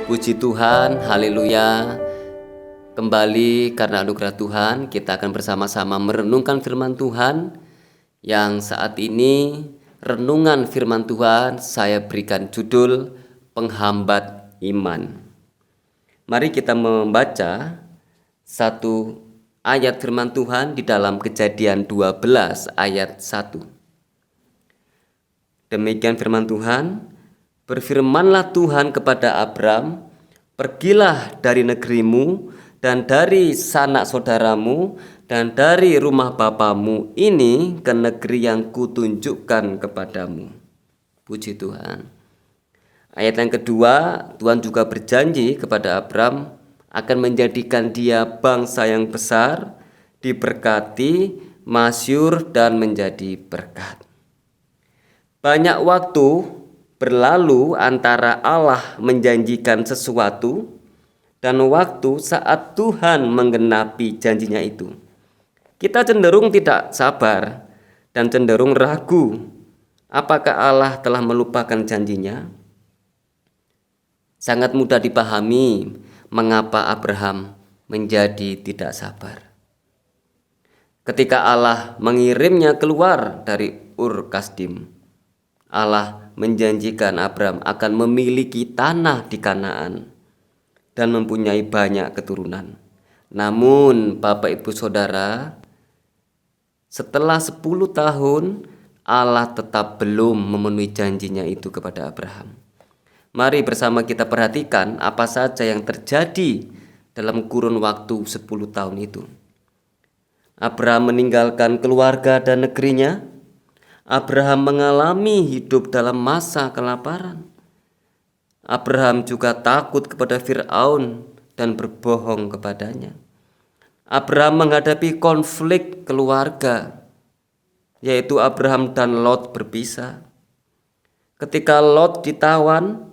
Puji Tuhan, haleluya. Kembali karena anugerah Tuhan, kita akan bersama-sama merenungkan firman Tuhan yang saat ini renungan firman Tuhan saya berikan judul Penghambat Iman. Mari kita membaca satu ayat firman Tuhan di dalam Kejadian 12 ayat 1. Demikian firman Tuhan, berfirmanlah Tuhan kepada Abram, pergilah dari negerimu dan dari sanak saudaramu dan dari rumah bapamu ini ke negeri yang kutunjukkan kepadamu. Puji Tuhan. Ayat yang kedua, Tuhan juga berjanji kepada Abram akan menjadikan dia bangsa yang besar, diberkati, masyhur dan menjadi berkat. Banyak waktu berlalu antara Allah menjanjikan sesuatu dan waktu saat Tuhan menggenapi janjinya itu. Kita cenderung tidak sabar dan cenderung ragu apakah Allah telah melupakan janjinya. Sangat mudah dipahami mengapa Abraham menjadi tidak sabar. Ketika Allah mengirimnya keluar dari Ur Kasdim, Allah menjanjikan Abram akan memiliki tanah di Kanaan dan mempunyai banyak keturunan. Namun Bapak Ibu Saudara, setelah 10 tahun Allah tetap belum memenuhi janjinya itu kepada Abraham. Mari bersama kita perhatikan apa saja yang terjadi dalam kurun waktu 10 tahun itu. Abraham meninggalkan keluarga dan negerinya. Abraham mengalami hidup dalam masa kelaparan. Abraham juga takut kepada Firaun dan berbohong kepadanya. Abraham menghadapi konflik keluarga, yaitu Abraham dan Lot berpisah. Ketika Lot ditawan,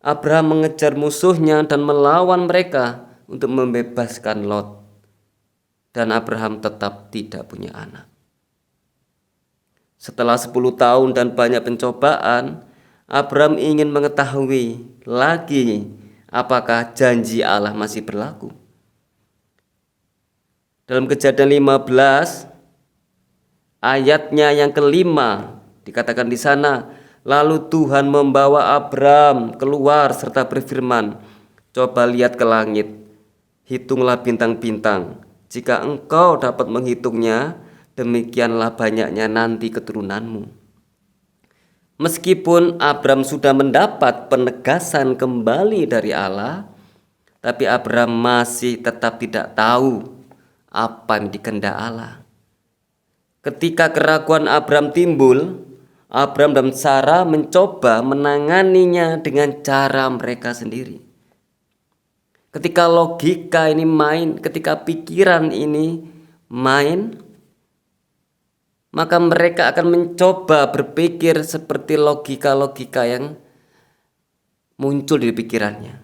Abraham mengejar musuhnya dan melawan mereka untuk membebaskan Lot. Dan Abraham tetap tidak punya anak. Setelah 10 tahun dan banyak pencobaan, Abram ingin mengetahui lagi apakah janji Allah masih berlaku. Dalam Kejadian 15 ayatnya yang kelima dikatakan di sana, lalu Tuhan membawa Abram keluar serta berfirman, coba lihat ke langit, hitunglah bintang-bintang, jika engkau dapat menghitungnya, demikianlah banyaknya nanti keturunanmu. Meskipun Abram sudah mendapat penegasan kembali dari Allah, tapi Abram masih tetap tidak tahu apa yang dikehendak Allah. Ketika keraguan Abram timbul, Abram dan Sarah mencoba menanganinya dengan cara mereka sendiri. Ketika logika ini main, ketika pikiran ini main, maka mereka akan mencoba berpikir seperti logika-logika yang muncul di pikirannya.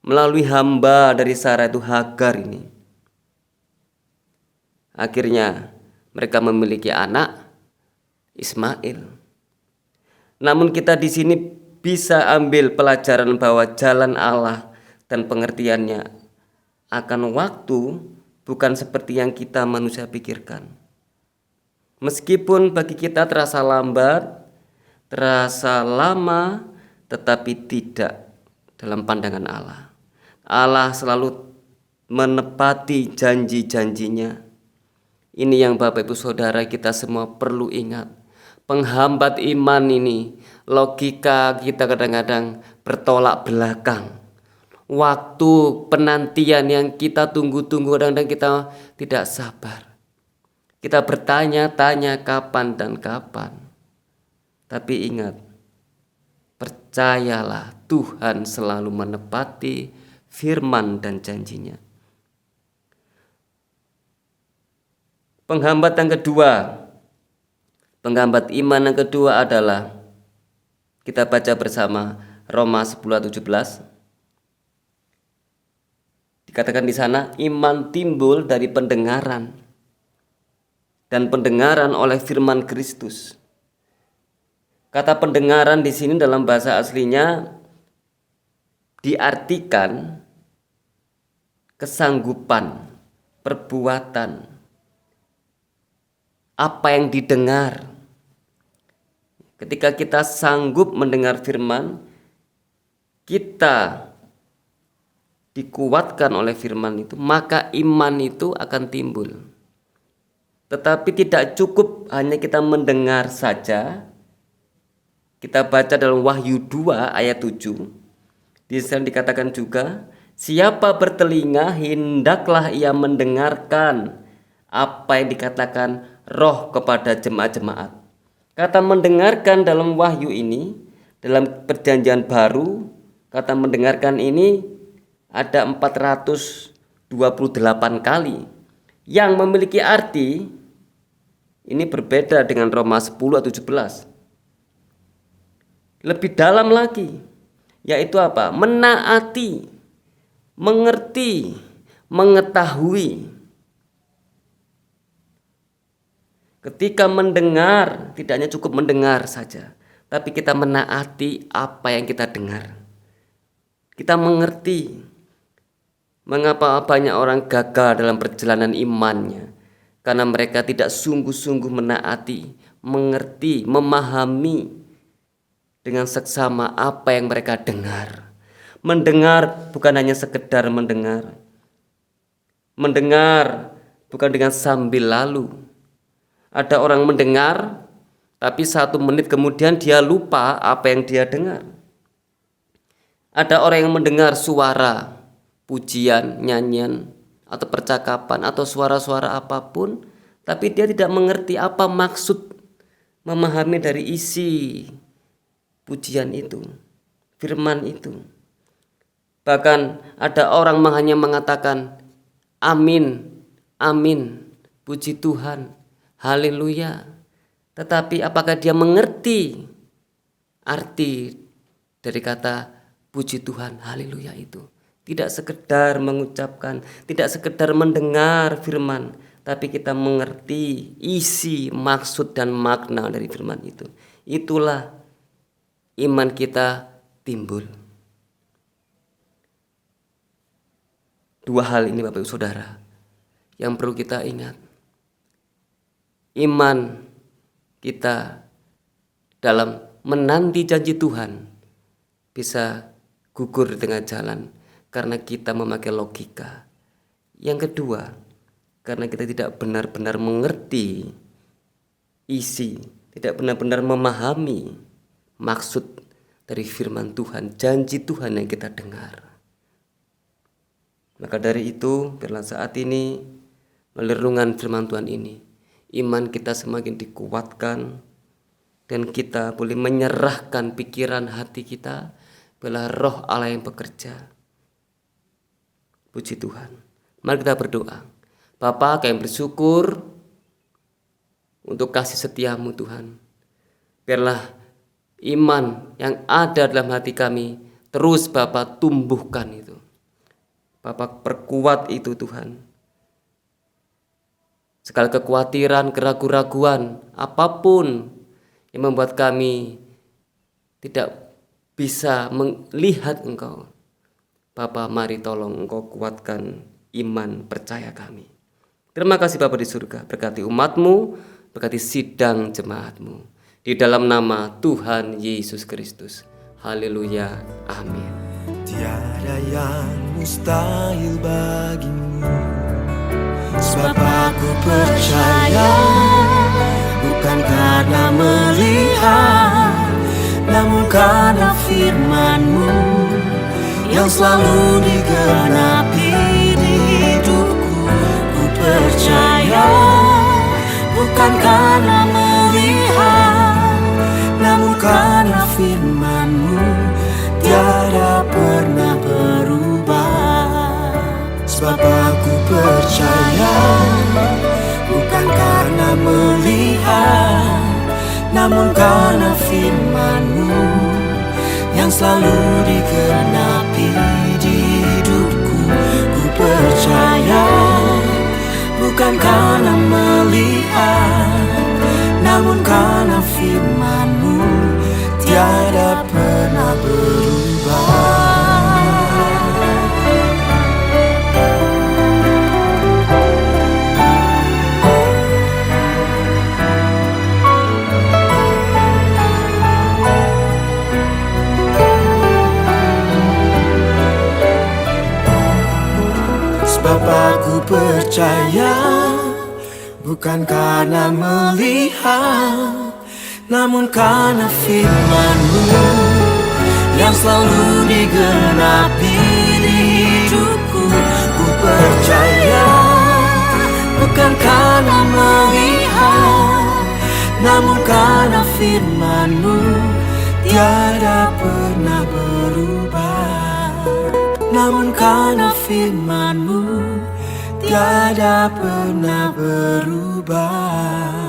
Melalui hamba dari Sarah itu Hagar ini. Akhirnya mereka memiliki anak Ismail. Namun kita di sini bisa ambil pelajaran bahwa jalan Allah dan pengertiannya akan waktu bukan seperti yang kita manusia pikirkan. Meskipun bagi kita terasa lambat, terasa lama, tetapi tidak dalam pandangan Allah. Allah selalu menepati janji-janjinya. Ini yang Bapak Ibu Saudara kita semua perlu ingat. Penghambat iman ini, logika kita kadang-kadang bertolak belakang. Waktu penantian yang kita tunggu-tunggu kadang-kadang kita tidak sabar. Kita bertanya-tanya kapan dan kapan. Tapi ingat, percayalah Tuhan selalu menepati firman dan janjinya. Penghambat yang kedua, penghambat iman yang kedua adalah, kita baca bersama Roma 10:17. Dikatakan di sana, iman timbul dari pendengaran dan pendengaran oleh firman Kristus. Kata pendengaran di sini dalam bahasa aslinya diartikan kesanggupan, perbuatan, apa yang didengar. Ketika kita sanggup mendengar firman, kita dikuatkan oleh firman itu, maka iman itu akan timbul. Tetapi tidak cukup hanya kita mendengar saja. Kita baca dalam Wahyu 2 ayat 7. Di sana dikatakan juga, siapa bertelinga hendaklah ia mendengarkan apa yang dikatakan Roh kepada jemaat-jemaat. Kata mendengarkan dalam Wahyu ini, dalam Perjanjian Baru, kata mendengarkan ini ada 428 kali, yang memiliki arti ini berbeda dengan Roma 10 atau 17. Lebih dalam lagi, yaitu apa? Menaati, mengerti, mengetahui. Ketika mendengar, tidak hanya cukup mendengar saja, tapi kita menaati apa yang kita dengar. Kita mengerti mengapa banyak orang gagal dalam perjalanan imannya, karena mereka tidak sungguh-sungguh menaati, mengerti, memahami dengan seksama apa yang mereka dengar. Mendengar bukan hanya sekedar mendengar. Mendengar bukan dengan sambil lalu. Ada orang mendengar, tapi 1 menit kemudian dia lupa apa yang dia dengar. Ada orang yang mendengar suara, pujian, nyanyian, atau percakapan, atau suara-suara apapun, tapi dia tidak mengerti apa maksud, memahami dari isi pujian itu, firman itu. Bahkan ada orang hanya mengatakan, amin, amin, puji Tuhan, haleluya. Tetapi apakah dia mengerti arti dari kata puji Tuhan, haleluya itu? Tidak sekedar mengucapkan, tidak sekedar mendengar firman, tapi kita mengerti isi, maksud, dan makna dari firman itu. Itulah iman kita timbul. 2 hal ini Bapak Ibu Saudara yang perlu kita ingat. Iman kita dalam menanti janji Tuhan bisa gugur di tengah jalan karena kita memakai logika. Yang kedua, karena kita tidak benar-benar mengerti isi, tidak benar-benar memahami maksud dari firman Tuhan, janji Tuhan yang kita dengar. Maka dari itu, biarlah saat ini melalui renungan firman Tuhan ini, iman kita semakin dikuatkan dan kita boleh menyerahkan pikiran hati kita bila Roh Allah yang bekerja. Puji Tuhan. Mari kita berdoa. Bapa, kami bersyukur untuk kasih setiamu Tuhan. Biarlah iman yang ada dalam hati kami terus Bapa tumbuhkan itu. Bapa perkuat itu Tuhan. Segala kekhawatiran, keraguan-raguan, apapun yang membuat kami tidak bisa melihat Engkau, Bapa, mari tolong Engkau kuatkan iman percaya kami. Terima kasih Bapa di surga, berkati umat-Mu, berkati sidang jemaat-Mu. Di dalam nama Tuhan Yesus Kristus. Haleluya. Amin. Tiada yang mustahil bagimu, sebab aku percaya, bukan karena melihat, namun karena firman-Mu yang selalu digenapi di hidupku. Ku percaya, bukan karena melihat, namun karena firman-Mu tiada pernah berubah. Sebab aku percaya, bukan karena melihat, namun karena firman-Mu yang selalu digenapi di hidupku. Ku percaya, bukan karena melihat, namun karena firman-Mu tiada pernah berubah. percaya, bukan karena melihat, namun karena firman-Mu yang selalu digenapi di hidupku. Ku percaya, bukan karena melihat, namun karena firman-Mu tiada pernah berubah. Namun karena firman-Mu tiada pernah berubah.